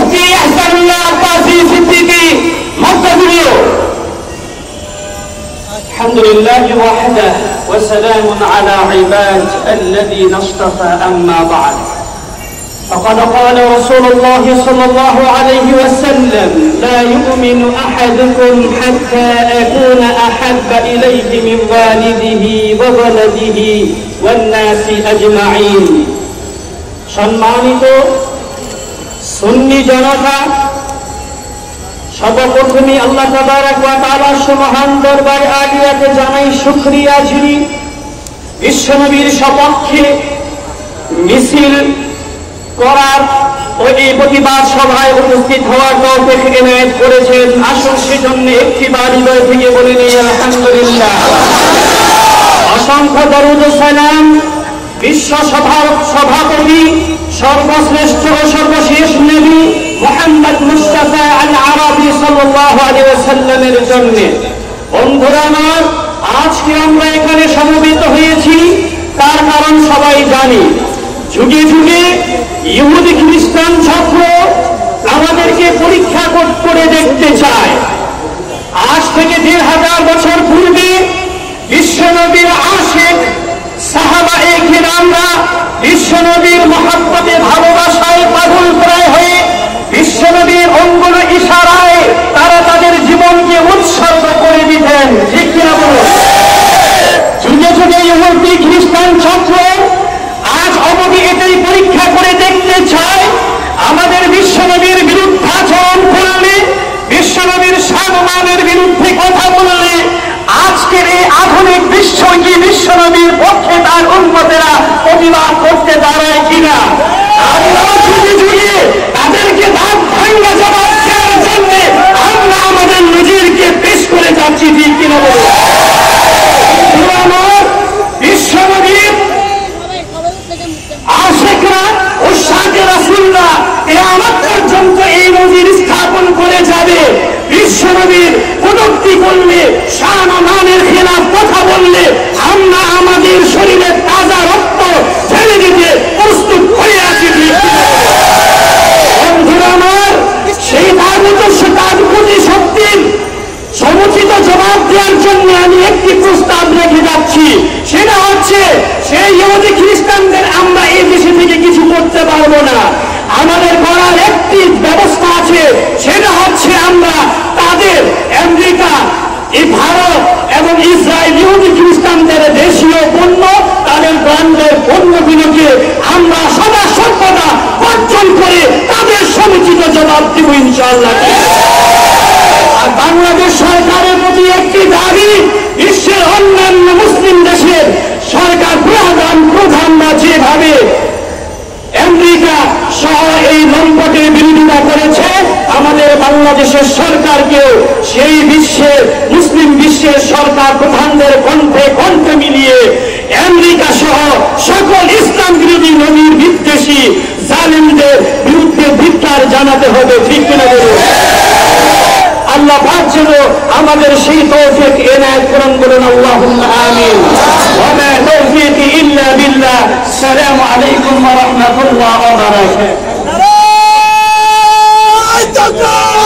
মুফতি ইহসানুল্লাহ আব্বাসী সিদ্দিকী মরকাজুলিও। আলহামদুলিল্লাহ ওয়াহদাহু ওয়া সালামুন আলা ইবাদ আল্লাযীনা ইসতাফা আম্মা বা'দ। فقد قال رسول الله صلى الله عليه وسلم لا يؤمن أحدكم حتى أكون أحب إليه من والده وولده والناس أجمعين। সম্মানিত সুন্নি জনতা, সর্বপ্রথমে আল্লাহ তাবারক ওয়া তাআলার মহান দরবারে আলিয়াতে জানাই শুকরিয়া, যিনি বিশ্বনবীর সপক্ষে মিছিল করার ওই প্রতিবাদ সভায় উপস্থিত হওয়ার তৌফিক এনায়েত করেছেন। আসুন সেজন্য একটিবার হৃদয় থেকে বলে নিই আলহামদুলিল্লাহ। অসংখ্য দরুদ ও সালাম বিশ্ব সভার সভাপতি সর্বশ্রেষ্ঠ ও সর্বশেষ নবী মুহাম্মদ মুস্তাফা আল আরবি সাল্লাল্লাহু আলাইহি ওয়াসাল্লামের জন্য। বন্ধুরা আমার, আজকে আমরা এখানে সমবেত হয়েছি তার কারণ সবাই জানি। যুগে যুগে ইহুদি খ্রিস্টান ছাত্র আমাদেরকে পরীক্ষা করে দেখতে চায়। আজ থেকে ১,৫০০ বছর পূর্বে বিশ্বনবীর আশিক সাহাবায়ে কিরামরা বিশ্বনবীর মহব্বতে ভালোবাসায় পাগল প্রায় হয়ে বিশ্বনবীর অঙ্গুল ইশারায় তারা তাদের জীবনকে উৎসর্গ করে দিতেন। ঠিক কিনা বলুন? যুগে যুগে ইহুদি খ্রিস্টান ছাত্র আজ অবধি এটাই পরীক্ষা করে দেখতে চায় আমাদের বিশ্বনবীর বিরুদ্ধাচরণ করলে, বিশ্বনবীর সম্মানের বিরুদ্ধে কথা বললে আজকের এই আধুনিক বিশ্ব কি বিশ্বনবীর পক্ষে তার উম্মতেরা প্রতিবাদ করতে দাঁড়ায় কিনা? যুগে যুগে তাদেরকে দাঁত ভাঙ্গা জবাব দেওয়ার জন্য আমরা আমাদের নজিরকে পেশ করে যাচ্ছি। ঠিক কিনা বলুন? বিশ্বনবীর আশিকরা ও শাকে রাসূলরা কিয়ামত পর্যন্ত এই নজির স্থাপন করে যাবে। বিশ্বনবীর কটূক্তি করলে, শান ও মানের খেলাফ কথা বললে আমরা আমাদের শরীরে তাজা রক্ত ছেড়ে দিতে প্রস্তুত হয়ে আছি। বন্ধুরা আমার, সেই তার প্রতি শক্তির সমুচিত জবাব দেওয়ার জন্য আমি একটি প্রস্তাব রেখে যাচ্ছি। সেটা হচ্ছে, সেই ইহুদি খ্রিস্টানদের আমরা এই দেশে থেকে কিছু করতে পারবো না। আমাদের করার একটি ব্যবস্থা আছে, সেটা হচ্ছে আমরা তাদের আমেরিকা, এই ভারত এবং ইসরায়েল ইহুদি খ্রিস্টানদের দেশীয় পণ্য, তাদের ব্র্যান্ডের পণ্যগুলোকে আমরা সদা সর্বদা বর্জন করে তাদের সমুচিত জবাব দেব ইনশাআল্লাহ। আর বাংলাদেশ সরকারের প্রতি একটি দাবি, বিশ্বের অন্যান্য মুসলিম দেশের সরকার প্রধানরা যেভাবে আমেরিকা সহ এই লম্পটের বিরোধিতা করেছে, আমাদের বাংলাদেশের সরকারকেও সেই বিশ্বের মুসলিম বিশ্বের সরকার প্রধানদের কণ্ঠে কণ্ঠ মিলিয়ে আমেরিকা সহ সকল ইসলাম বিরোধী নবীর বিদ্বেষী জালিমদের বিরুদ্ধে ধিক্কার জানাতে হবে। ঠিক কিনা বলুন? আল্লাহ পাক যেন আমাদের সেই তৌফিক এনায়েত করুন। বলুন আল্লাহুম্মা আমিন। ওয়া মা তাওফীকি ইল্লা বিল্লাহ। আসসালামু আলাইকুম ওয়া রাহমাতুল্লাহি ওয়া বারাকাতুহু।